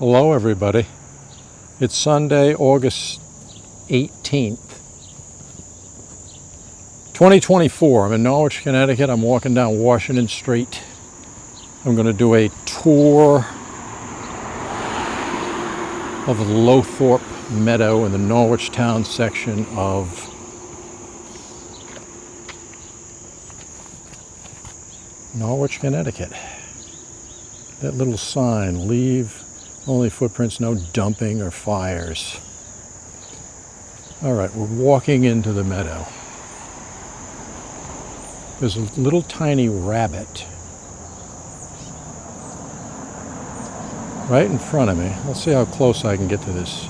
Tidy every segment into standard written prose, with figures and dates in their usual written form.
Hello everybody. It's Sunday, August 18th, 2024. I'm in Norwich, Connecticut. I'm walking down Washington Street. I'm going to do a tour of the Lowthorpe Meadow in the Norwich town section of Norwich, Connecticut. That little sign, leave only footprints, no dumping or fires. All right, we're walking into the meadow. There's a little tiny rabbit right in front of me. Let's see how close I can get to this.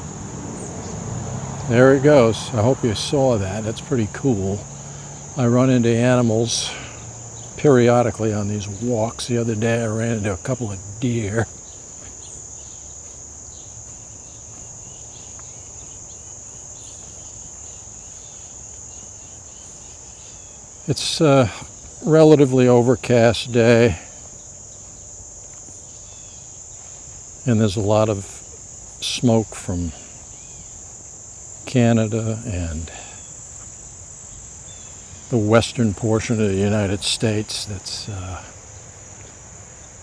There it goes. I hope you saw that. That's pretty cool. I run into animals periodically on these walks. The other day I ran into a couple of deer. It's a relatively overcast day, and there's a lot of smoke from Canada and the western portion of the United States that's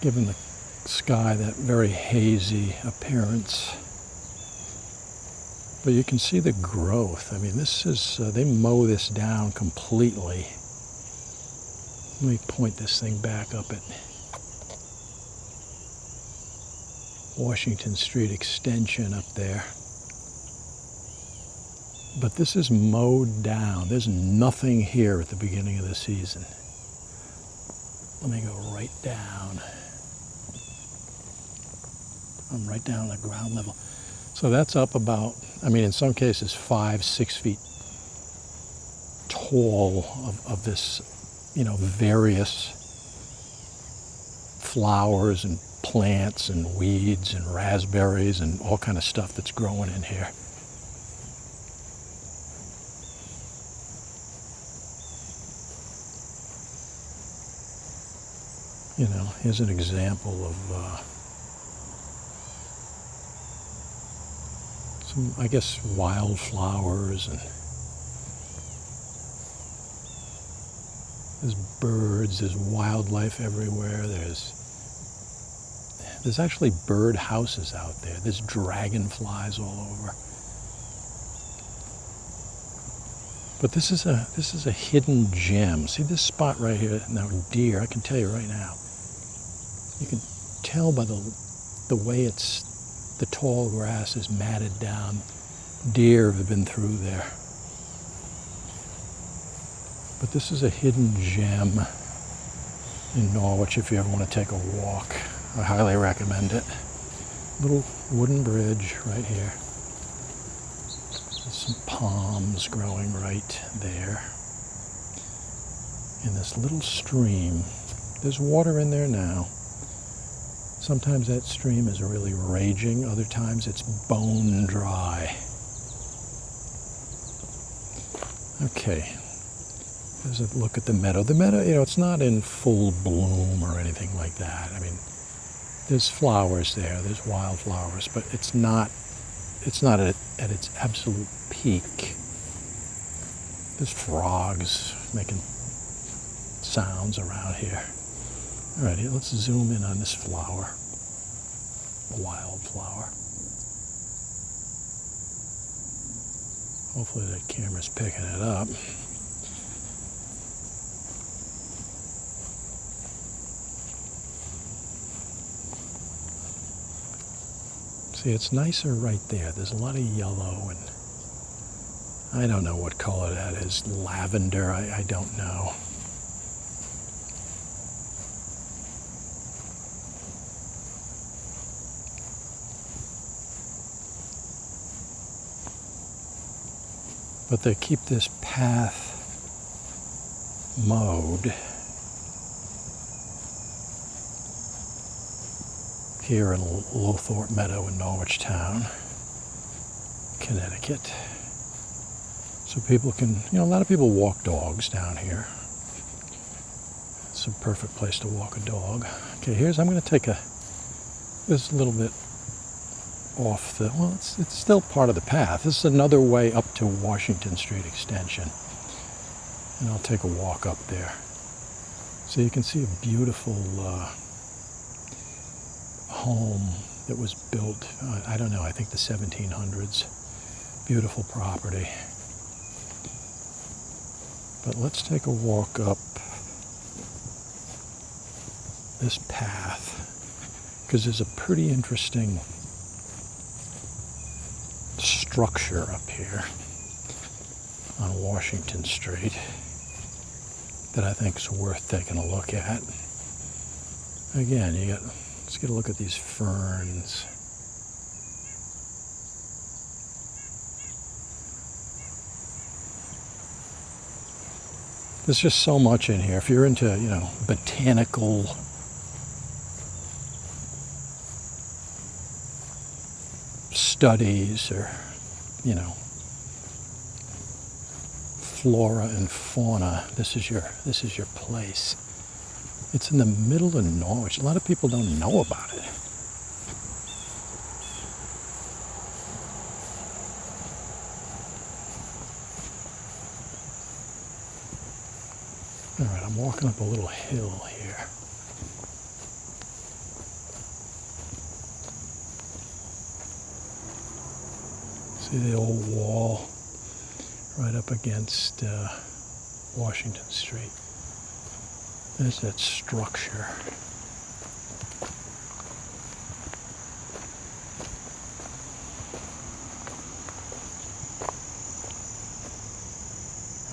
given the sky that very hazy appearance. But you can see the growth. I mean, this is, they mow this down completely. Let me point this thing back up at Washington Street Extension up there. But this is mowed down. There's nothing here at the beginning of the season. Let me go right down. I'm right down at ground level. So that's up about, I mean, in some cases 5-6 feet tall of this, you know, various flowers and plants and weeds and raspberries and all kind of stuff that's growing in here. You know, here's an example of some, I guess, wildflowers, and there's birds, there's wildlife everywhere. There's actually bird houses out there. There's dragonflies all over. But this is a hidden gem. See this spot right here? Now deer, I can tell you right now. You can tell by the way the tall grass is matted down. Deer have been through there. But this is a hidden gem in Norwich if you ever want to take a walk. I highly recommend it. Little wooden bridge right here. There's some palms growing right there. In this little stream. There's water in there now. Sometimes that stream is really raging, other times it's bone dry. Okay. There's a look at the meadow. The meadow, you know, it's not in full bloom or anything like that. I mean, there's flowers there, there's wildflowers, but it's not at its absolute peak. There's frogs making sounds around here. All right, let's zoom in on this flower, a wildflower. Hopefully that camera's picking it up. See, it's nicer right there. There's a lot of yellow, and I don't know what color that is. Lavender, I don't know. But they keep this path mowed here in Lowthorpe Meadow in Norwich Town, Connecticut. So people can, you know, a lot of people walk dogs down here. It's a perfect place to walk a dog. Okay, I'm going to take this little bit off the, well, it's still part of the path. This is another way up to Washington Street Extension. And I'll take a walk up there. So you can see a beautiful home that was built, I don't know, I think the 1700s. Beautiful property. But let's take a walk up this path, because there's a pretty interesting structure up here on Washington Street that I think is worth taking a look at. Again, let's get a look at these ferns. There's just so much in here. If you're into, botanical studies or, flora and fauna, this is your place. It's in the middle of Norwich. A lot of people don't know about it. All right, I'm walking up a little hill here. See the old wall right up against Washington Street. There's that structure.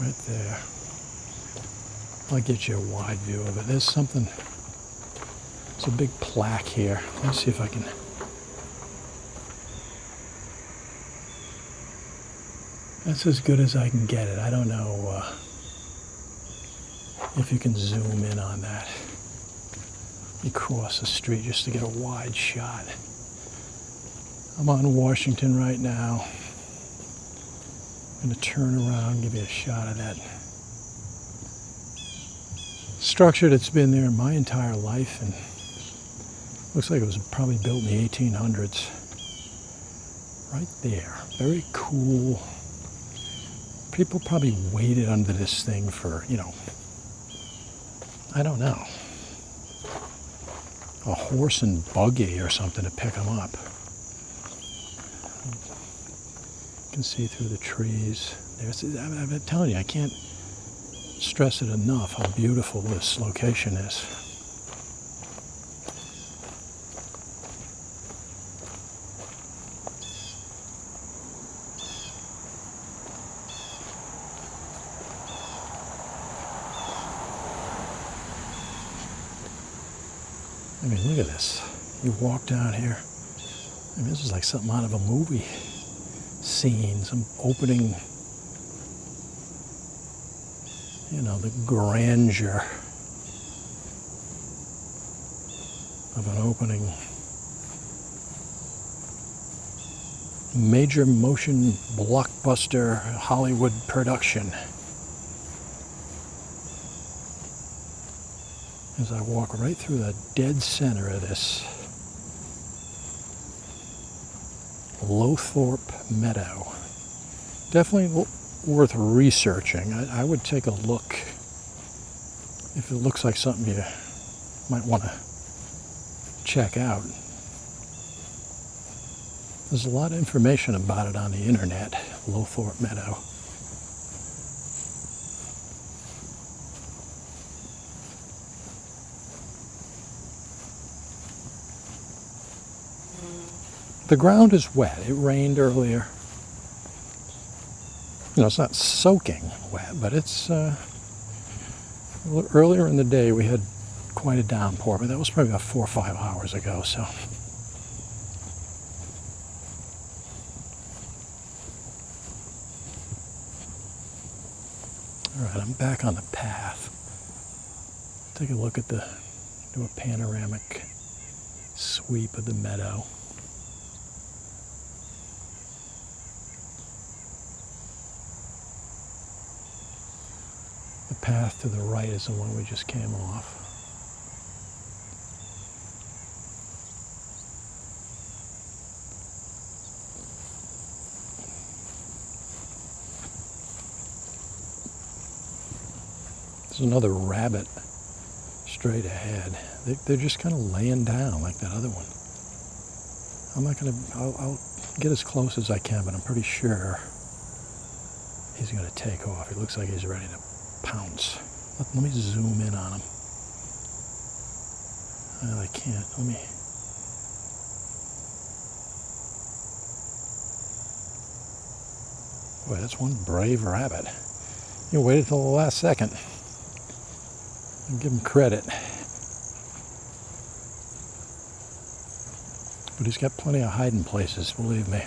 Right there. I'll get you a wide view of it. There's a big plaque here. Let me see if I can. That's as good as I can get it. I don't know if you can zoom in on that. You cross the street just to get a wide shot. I'm on Washington right now. I'm going to turn around, give you a shot of that structure that's been there my entire life, and looks like it was probably built in the 1800s. Right there. Very cool. People probably waited under this thing for, I don't know, a horse and buggy or something to pick them up. You can see through the trees. I'm telling you, I can't stress it enough how beautiful this location is. I mean, look at this. You walk down here. I mean, this is like something out of a movie scene, some opening, the grandeur of an opening major motion blockbuster Hollywood production. As I walk right through the dead center of this Lowthorpe Meadow. Definitely worth researching. I would take a look if it looks like something you might want to check out. There's a lot of information about it on the internet, Lowthorpe Meadow. The ground is wet. It rained earlier. It's not soaking wet, but it's earlier in the day we had quite a downpour, but that was probably about 4 or 5 hours ago, so. All right, I'm back on the path. Take a look at do a panoramic sweep of the meadow. The path to the right is the one we just came off. There's another rabbit straight ahead. They're just kind of laying down like that other one. I'm not going to, I'll get as close as I can, but I'm pretty sure he's going to take off. He looks like he's ready to pounce. Let me zoom in on him. Well, I can't. Let me. Boy, that's one brave rabbit. You waited till the last second. I'll give him credit. But he's got plenty of hiding places, believe me.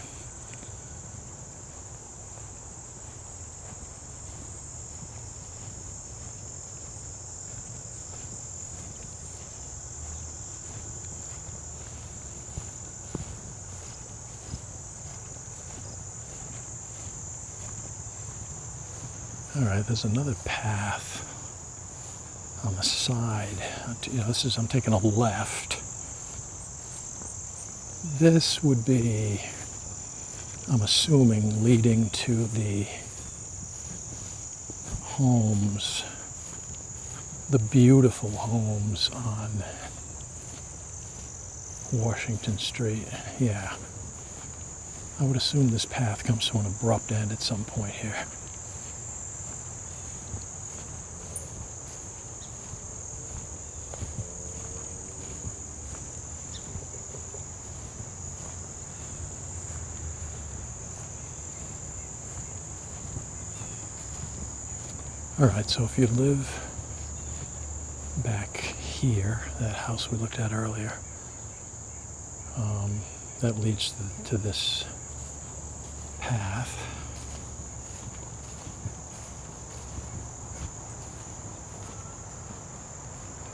All right, there's another path on the side. You know, I'm taking a left. This would be, I'm assuming, leading to the homes, the beautiful homes on Washington Street. Yeah. I would assume this path comes to an abrupt end at some point here. All right, so if you live back here, that house we looked at earlier, that leads to this path.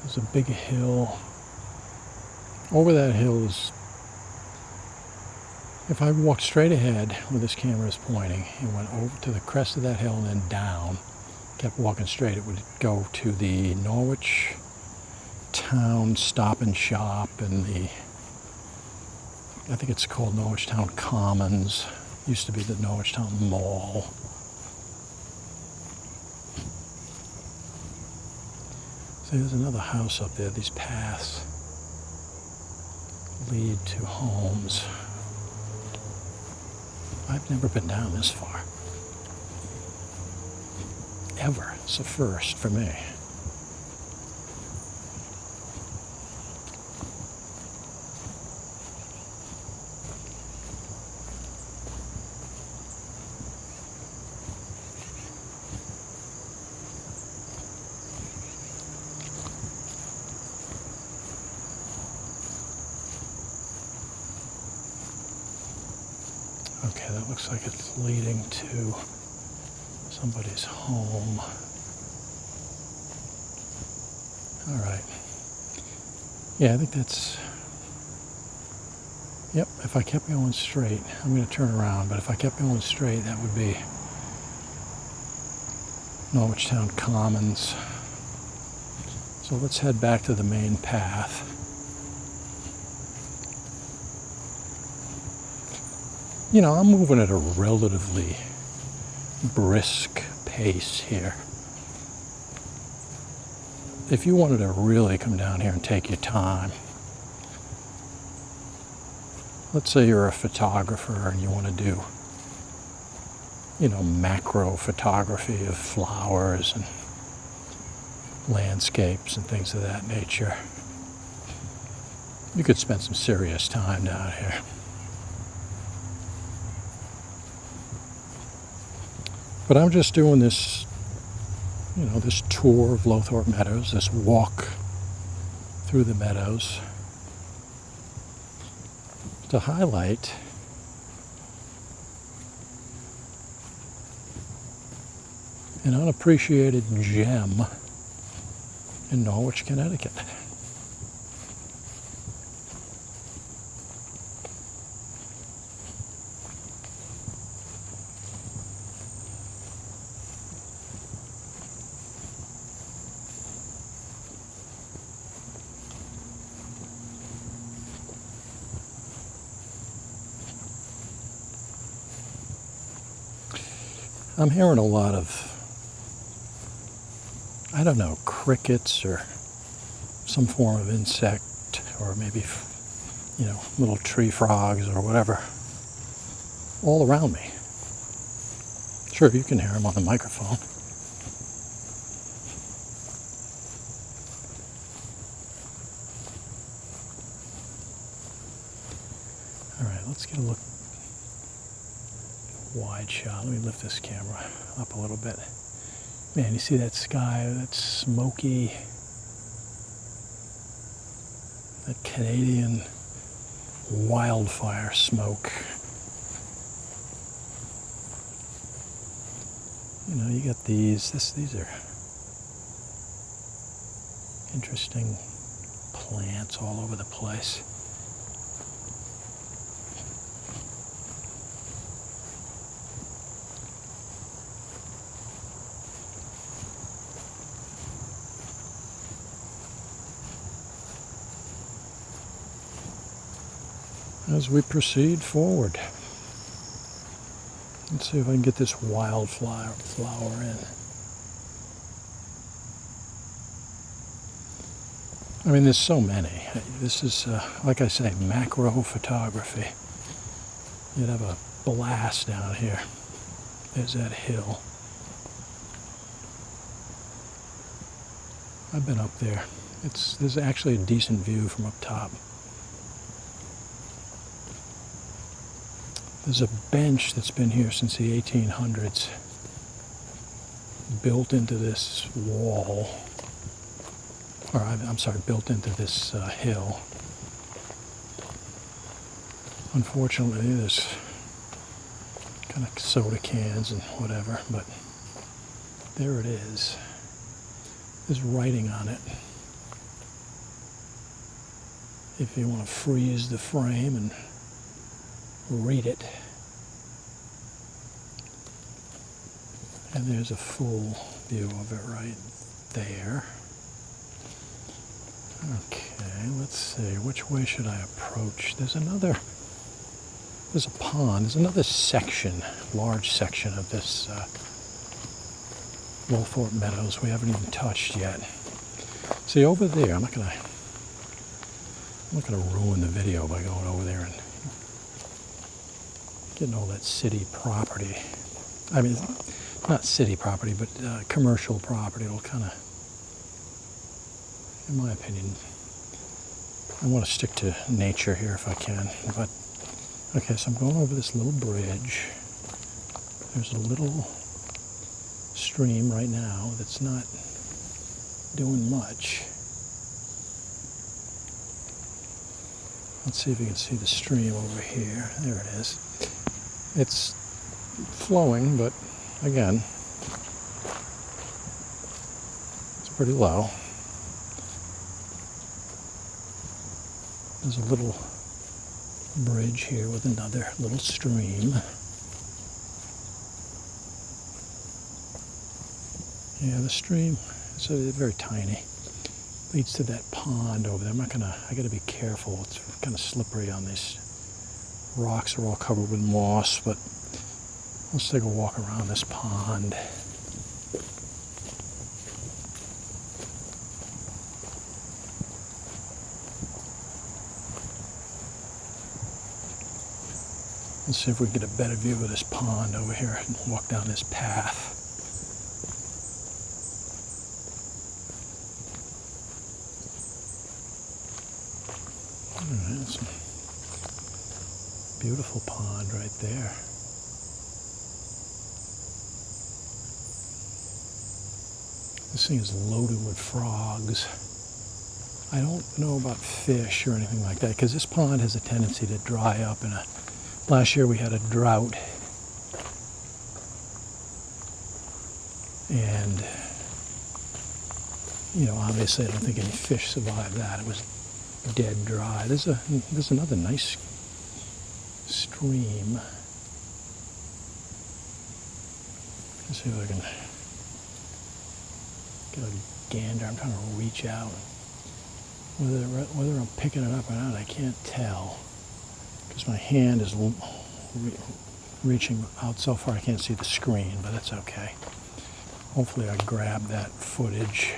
There's a big hill. Over that hill is, if I walked straight ahead where this camera is pointing and went over to the crest of that hill and then down, kept walking straight, it would go to the Norwich Town Stop and Shop and the, I think it's called Norwich Town Commons. Used to be the Norwich Town Mall. See, there's another house up there. These paths lead to homes. I've never been down this far. Ever. It's a first for me. Okay, that looks like it's leading to somebody's home. All right. Yeah, I think that's, yep, if I kept going straight, I'm going to turn around, but if I kept going straight, that would be Norwich Town Commons. So let's head back to the main path. You know, I'm moving at a relatively brisk pace here. If you wanted to really come down here and take your time, let's say you're a photographer and you want to do, you know, macro photography of flowers and landscapes and things of that nature, you could spend some serious time down here. But I'm just doing this, you know, this tour of Lowthorpe Meadows, this walk through the meadows to highlight an unappreciated gem in Norwich, Connecticut. I'm hearing a lot of, I don't know, crickets or some form of insect, or maybe, you know, little tree frogs or whatever, all around me. Sure, you can hear them on the microphone. All right, let's get a look, wide shot. Let me lift this camera up a little bit. Man, you see that sky, that smoky, that Canadian wildfire smoke. You know, you got these are interesting plants all over the place. As we proceed forward, let's see if I can get this wildflower in. I mean, there's so many. This is, like I say, macro photography. You'd have a blast down here. There's that hill. I've been up there. There's actually a decent view from up top. There's a bench that's been here since the 1800s, built into this wall, or I'm sorry, built into this hill. Unfortunately, there's kind of soda cans and whatever, but there it is. There's writing on it. If you want to freeze the frame and read it. And there's a full view of it right there. Okay, let's see, which way should I approach? There's a pond, there's another section, large section of this Lowthorpe Meadows we haven't even touched yet. See, over there, I'm not gonna ruin the video by going over there and getting all that city property. I mean, not city property, but commercial property. It'll kind of, in my opinion, I want to stick to nature here if I can. But, okay, so I'm going over this little bridge. There's a little stream right now that's not doing much. Let's see if you can see the stream over here. There it is. It's flowing, but again, it's pretty low. There's a little bridge here with another little stream. Yeah, the stream is very tiny. Leads to that pond over there. I gotta be careful. It's kind of slippery on these rocks. Are all covered with moss, but let's take a walk around this pond. Let's see if we can get a better view of this pond over here and walk down this path. Alright, that's a beautiful pond right there. This thing is loaded with frogs. I don't know about fish or anything like that, because this pond has a tendency to dry up. Last year we had a drought, and obviously I don't think any fish survived that. It was dead dry. There's another nice stream. Let's see if I can get a gander. I'm trying to reach out. Whether I'm picking it up or not, I can't tell, because my hand is reaching out so far I can't see the screen, but that's okay. Hopefully I grabbed that footage.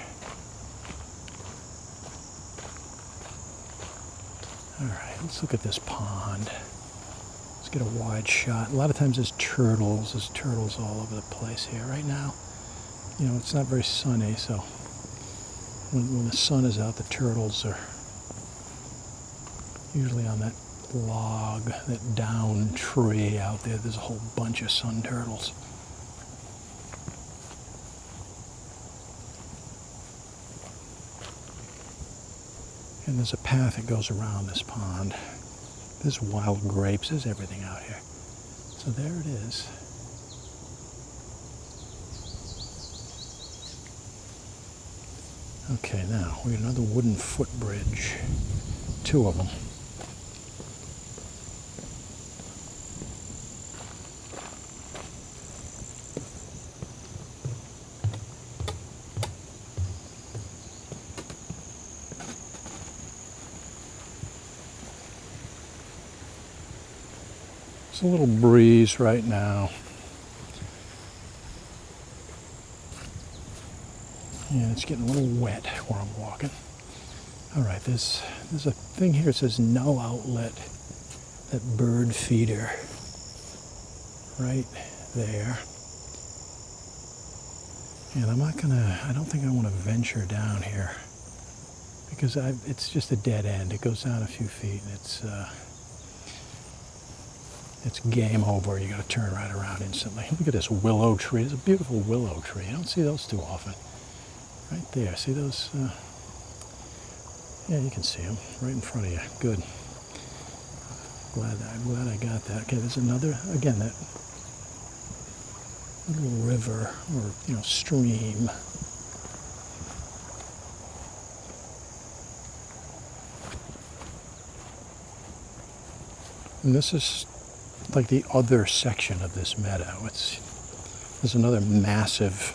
All right, let's look at this pond. Let's get a wide shot. A lot of times there's turtles all over the place here. Right now, you know, it's not very sunny, so when the sun is out, the turtles are usually on that log, that down tree out there. There's a whole bunch of sun turtles. And there's a path that goes around this pond. There's wild grapes, there's everything out here. So there it is. Okay, now we got another wooden footbridge. 2 of them. It's a little breeze right now. And it's getting a little wet where I'm walking. All right, there's a thing here that says no outlet, that bird feeder right there. And I don't think I want to venture down here because it's just a dead end. It goes down a few feet and it's game over. You got to turn right around instantly. Look at this willow tree. It's a beautiful willow tree. I don't see those too often. Right there. See those? Yeah, you can see them right in front of you. Good. I'm glad I got that. Okay, there's another. Again, that little river or stream. And this is like the other section of this meadow. There's another massive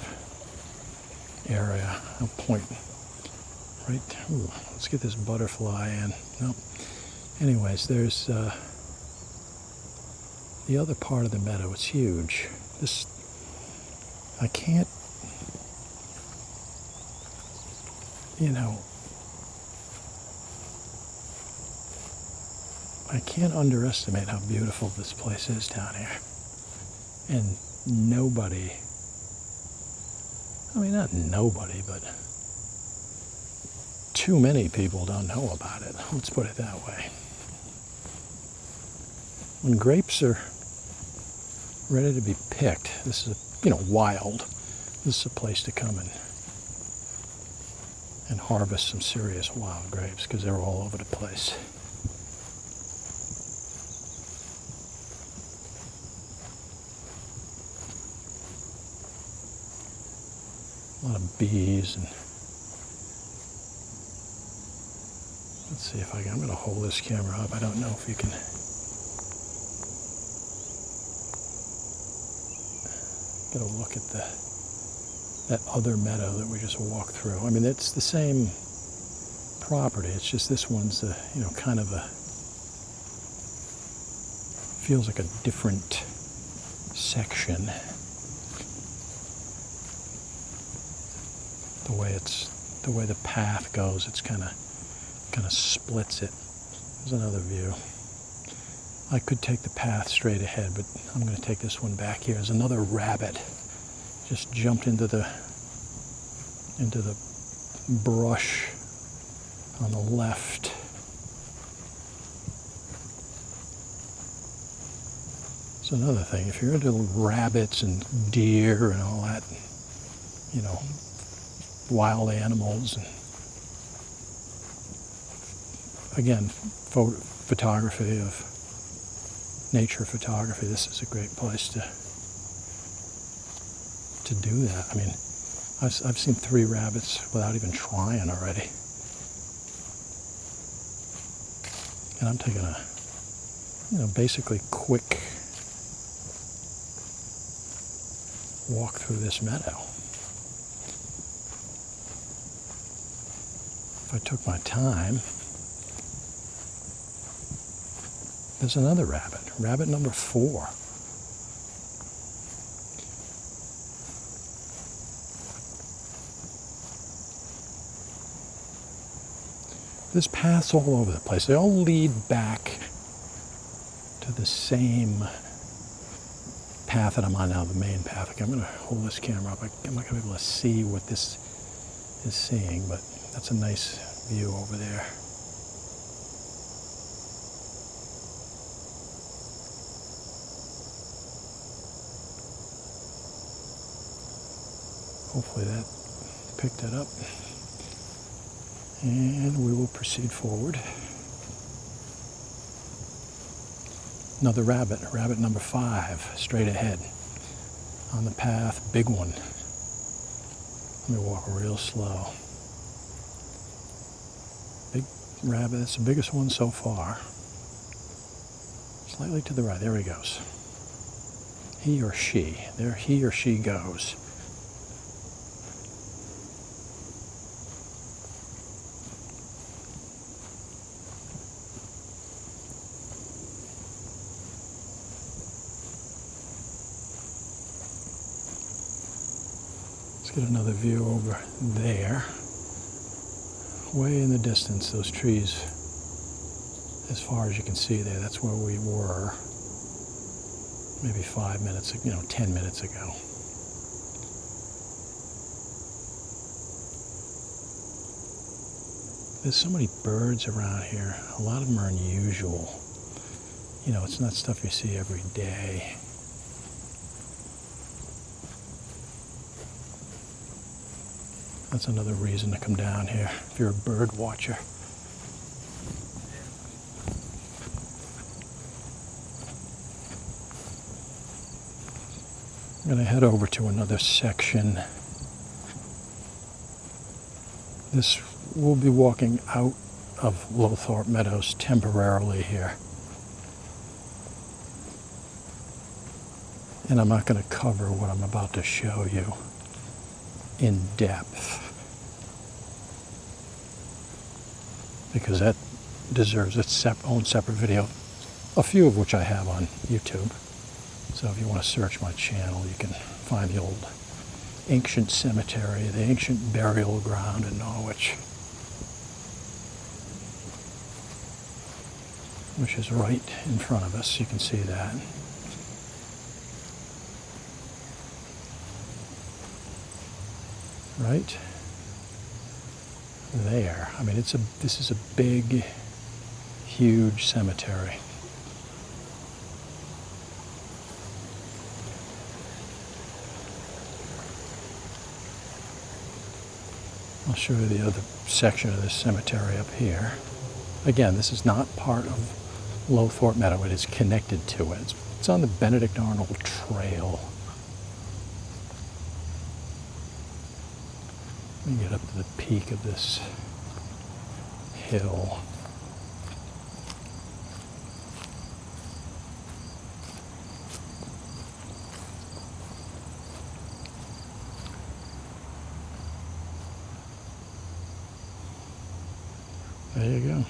area. I'll point right. Ooh, let's get this butterfly in. Nope. Anyways, there's the other part of the meadow. It's huge. I can't, I can't underestimate how beautiful this place is down here. And nobody, not nobody, but too many people don't know about it. Let's put it that way. When grapes are ready to be picked, this is, wild. This is a place to come and harvest some serious wild grapes because they're all over the place. A lot of bees and let's see if I'm going to hold this camera up. I don't know if you can get a look at that other meadow that we just walked through. It's the same property. It's just this one's kind of feels like a different section. The way the path goes, it's kind of splits it. There's another view. I could take the path straight ahead, but I'm going to take this one back here. There's another rabbit. Just jumped into the brush on the left. It's another thing. If you're into rabbits and deer and all that, wild animals, and again, photography of nature photography, this is a great place to do that. I've seen 3 rabbits without even trying already. And I'm taking a, basically quick walk through this meadow. If I took my time, there's another rabbit, rabbit number 4. There's paths all over the place. They all lead back to the same path that I'm on now, the main path. Okay, I'm going to hold this camera up. I'm not going to be able to see what this is seeing, but that's a nice view over there. Hopefully that picked it up. And we will proceed forward. Another rabbit, rabbit number 5, straight ahead on the path, big one. Let me walk real slow. Big rabbit, that's the biggest one so far. Slightly to the right, there he goes. He or she, there he or she goes. Get another view over there. Way in the distance, those trees, as far as you can see there, that's where we were maybe 5 minutes, 10 minutes ago. There's so many birds around here. A lot of them are unusual. It's not stuff you see every day. That's another reason to come down here if you're a bird watcher. I'm going to head over to another section. We'll be walking out of Lowthorpe Meadows temporarily here. And I'm not going to cover what I'm about to show you in depth, because that deserves its own separate video, a few of which I have on YouTube. So if you want to search my channel, you can find the old ancient cemetery, the ancient burial ground in Norwich, which is right in front of us. You can see that. Right there. I mean, this is a big, huge cemetery. I'll show you the other section of this cemetery up here. Again, this is not part of Lowthorpe Meadow. It is connected to it. It's on the Benedict Arnold Trail. Let me get up to the peak of this hill. There you go.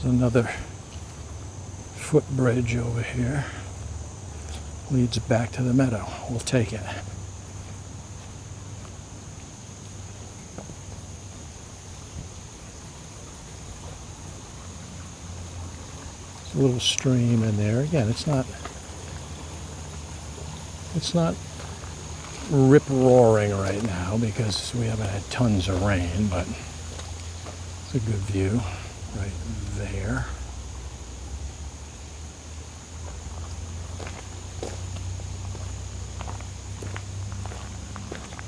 There's another footbridge over here. Leads back to the meadow. We'll take it. There's a little stream in there. Again, it's not rip-roaring right now because we haven't had tons of rain, but it's a good view right there.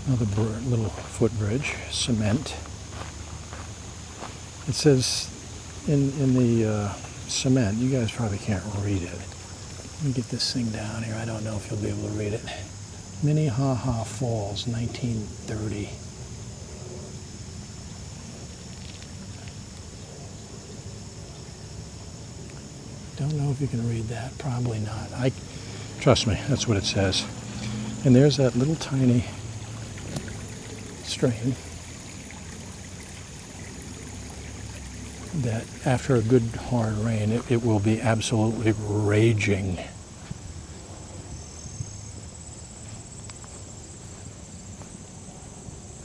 Another little footbridge, cement. It says in the cement, you guys probably can't read it. Let me get this thing down here. I don't know if you'll be able to read it. Minnehaha Falls, 1930. Don't know if you can read that. Probably not. Trust me, that's what it says. And there's that little tiny stream that after a good hard rain, it will be absolutely raging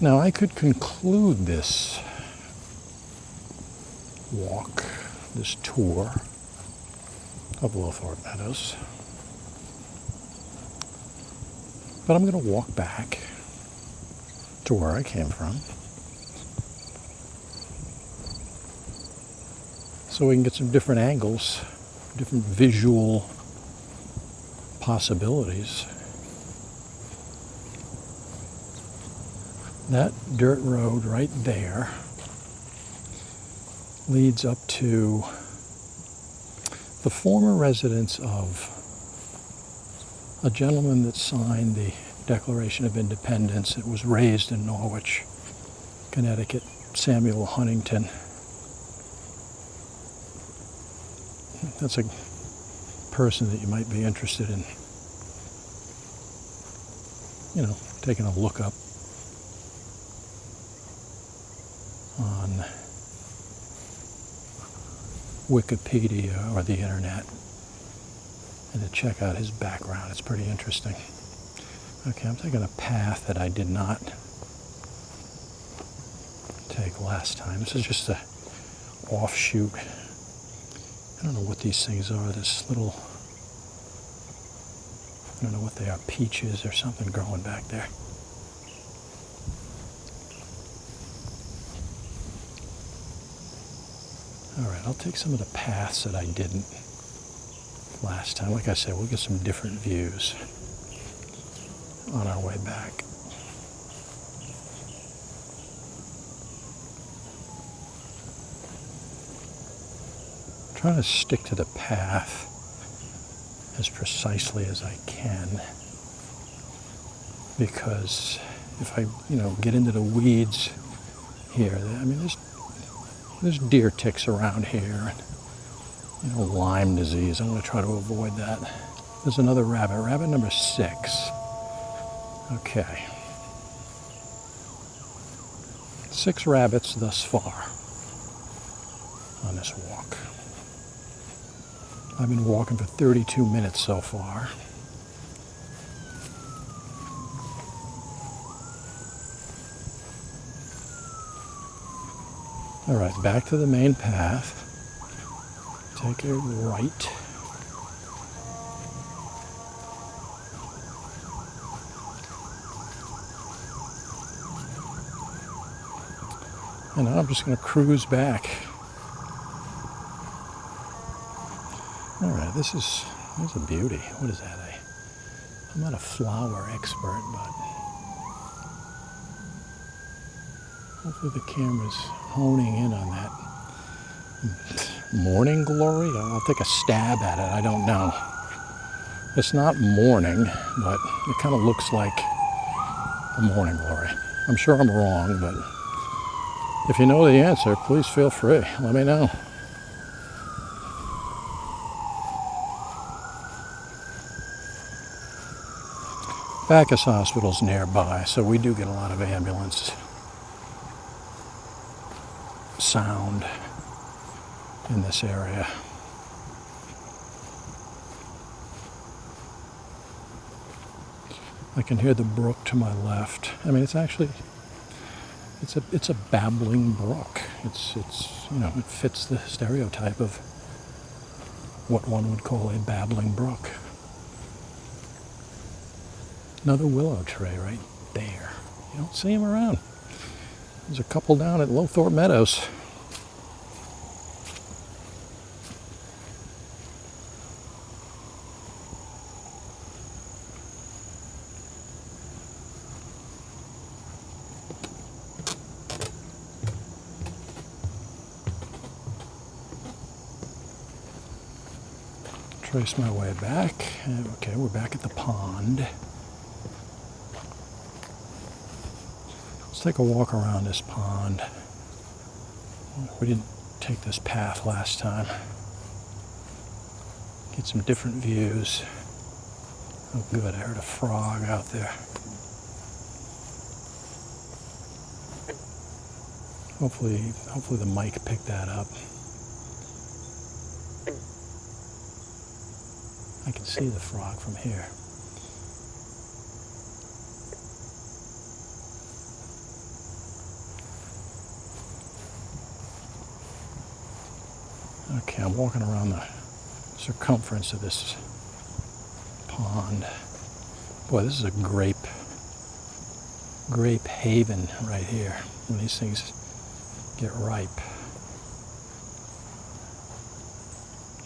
Now I could conclude this walk, this tour of Lowthorpe Meadows, but I'm going to walk back to where I came from so we can get some different angles, different visual possibilities. That dirt road right there leads up to the former residence of a gentleman that signed the Declaration of Independence. It was raised in Norwich, Connecticut, Samuel Huntington. That's a person that you might be interested in, taking a look up on Wikipedia or the internet and to check out his background. It's pretty interesting. Okay, I'm taking a path that I did not take last time. This is just a offshoot. I don't know what these things are. This little, I don't know what they are, peaches or something growing back there. All right, I'll take some of the paths that I didn't last time. Like I said, we'll get some different views on our way back. Trying to stick to the path as precisely as I can, because if I, get into the weeds here, I mean, there's deer ticks around here, and, Lyme disease. I'm going to try to avoid that. There's another rabbit number 6. Okay. 6 rabbits thus far on this walk. I've been walking for 32 minutes so far. All right, back to the main path. Take a right. And now I'm just going to cruise back. All right, this is a beauty. What is that? I'm not a flower expert, but hopefully the camera's honing in on that. Morning glory? I'll take a stab at it. I don't know. It's not morning, but it kind of looks like a morning glory. I'm sure I'm wrong, but if you know the answer, please feel free. Let me know. Bacchus Hospital's nearby, so we do get a lot of ambulance sound in this area. I can hear the brook to my left. I mean, it's a babbling brook. It's it fits the stereotype of what one would call a babbling brook. Another willow tree right there. You don't see them around. There's a couple down at Lowthorpe Meadows. Trace my way back. Okay, we're back at the pond. Let's take a walk around this pond. We didn't take this path last time. Get some different views. Oh good, I heard a frog out there. Hopefully the mic picked that up. I can see the frog from here. I'm walking around the circumference of this pond. Boy, this is a grape haven right here when these things get ripe.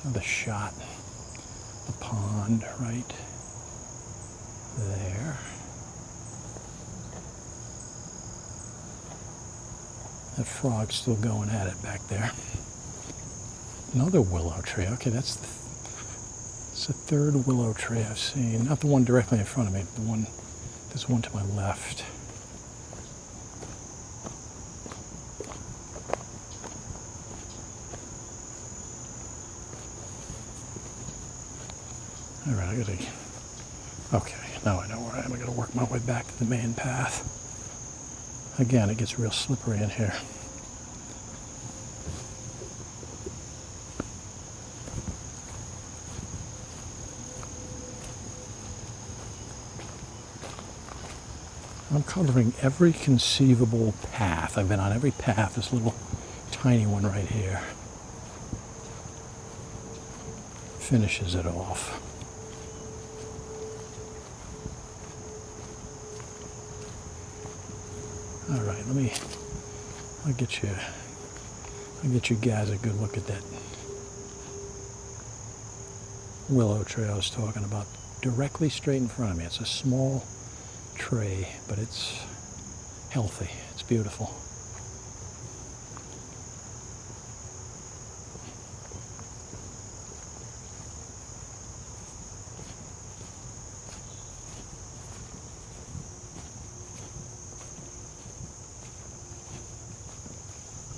Another shot. The pond right there. That frog's still going at it back there. Another willow tree. Okay, that's the third willow tree I've seen. Not the one directly in front of me, there's one to my left. All right, okay, now I know where I am. I gotta work my way back to the main path. Again, it gets real slippery in here. I'm covering every conceivable path. I've been on every path, this little tiny one right here finishes it off. All right, I'll get you guys a good look at that willow tree I was talking about, directly straight in front of me. It's a small tree, but it's healthy. It's beautiful.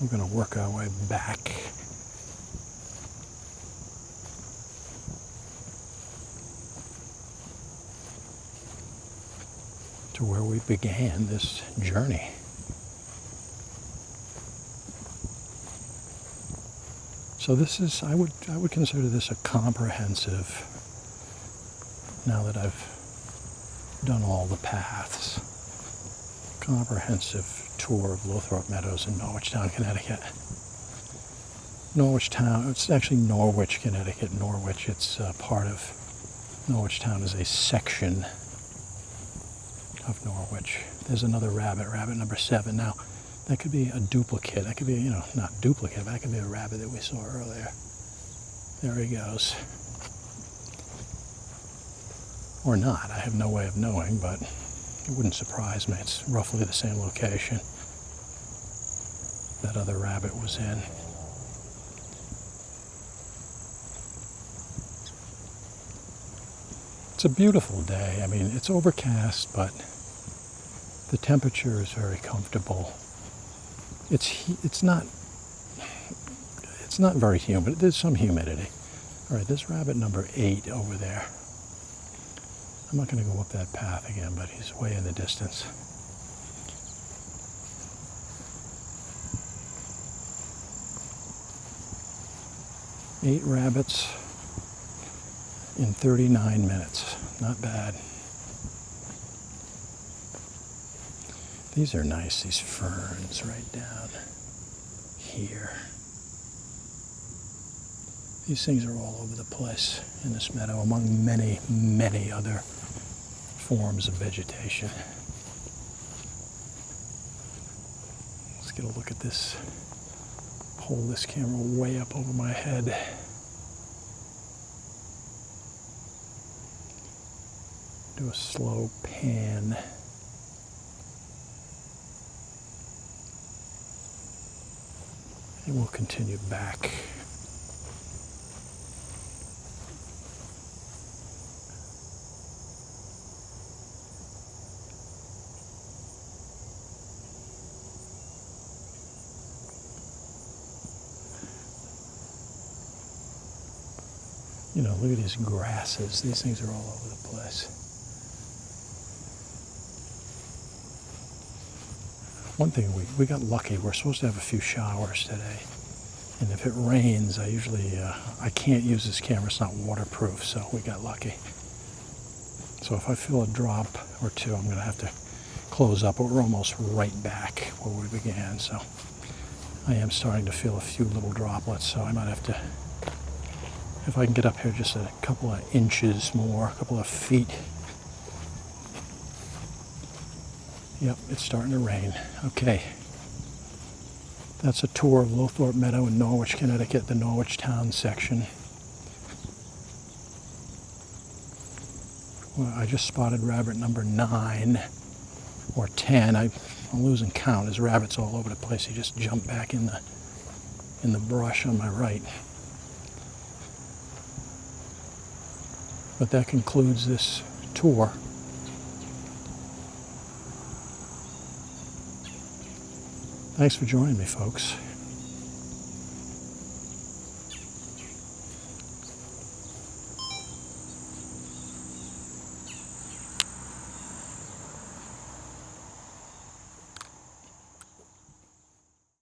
We're going to work our way back. To where we began this journey. So this is, I would consider this a comprehensive, now that I've done all the paths, comprehensive tour of Lowthorpe Meadows in Norwich, Connecticut. Norwich Town, it's actually Norwich, Connecticut. Norwich, it's part of, Norwich Town is a section of Norwich. There's another rabbit number 7. Now, that could be a duplicate. That could be, not duplicate, but that could be a rabbit that we saw earlier. There he goes. Or not. I have no way of knowing, but it wouldn't surprise me. It's roughly the same location that other rabbit was in. It's a beautiful day. I mean, it's overcast, but the temperature is very comfortable. It's not very humid. There's some humidity. All right, this rabbit number 8 over there. I'm not going to go up that path again, but he's way in the distance. Eight rabbits in 39 minutes. Not bad. These are nice, these ferns right down here. These things are all over the place in this meadow, among many, many other forms of vegetation. Let's get a look at this. Hold this camera way up over my head. Do a slow pan. And we'll continue back. Look at these grasses. These things are all over the place. One thing, we got lucky. We're supposed to have a few showers today. And if it rains, I can't use this camera. It's not waterproof, so we got lucky. So if I feel a drop or two, I'm going to have to close up, but we're almost right back where we began. So I am starting to feel a few little droplets, so I might have to if I can get up here just a couple of inches more, a couple of feet. Yep, it's starting to rain. Okay. That's a tour of Lowthorpe Meadow in Norwich, Connecticut, the Norwich town section. Well, I just spotted rabbit number 9 or 10. I'm losing count. There's rabbits all over the place. He just jumped back in the brush on my right. But that concludes this tour. Thanks for joining me, folks.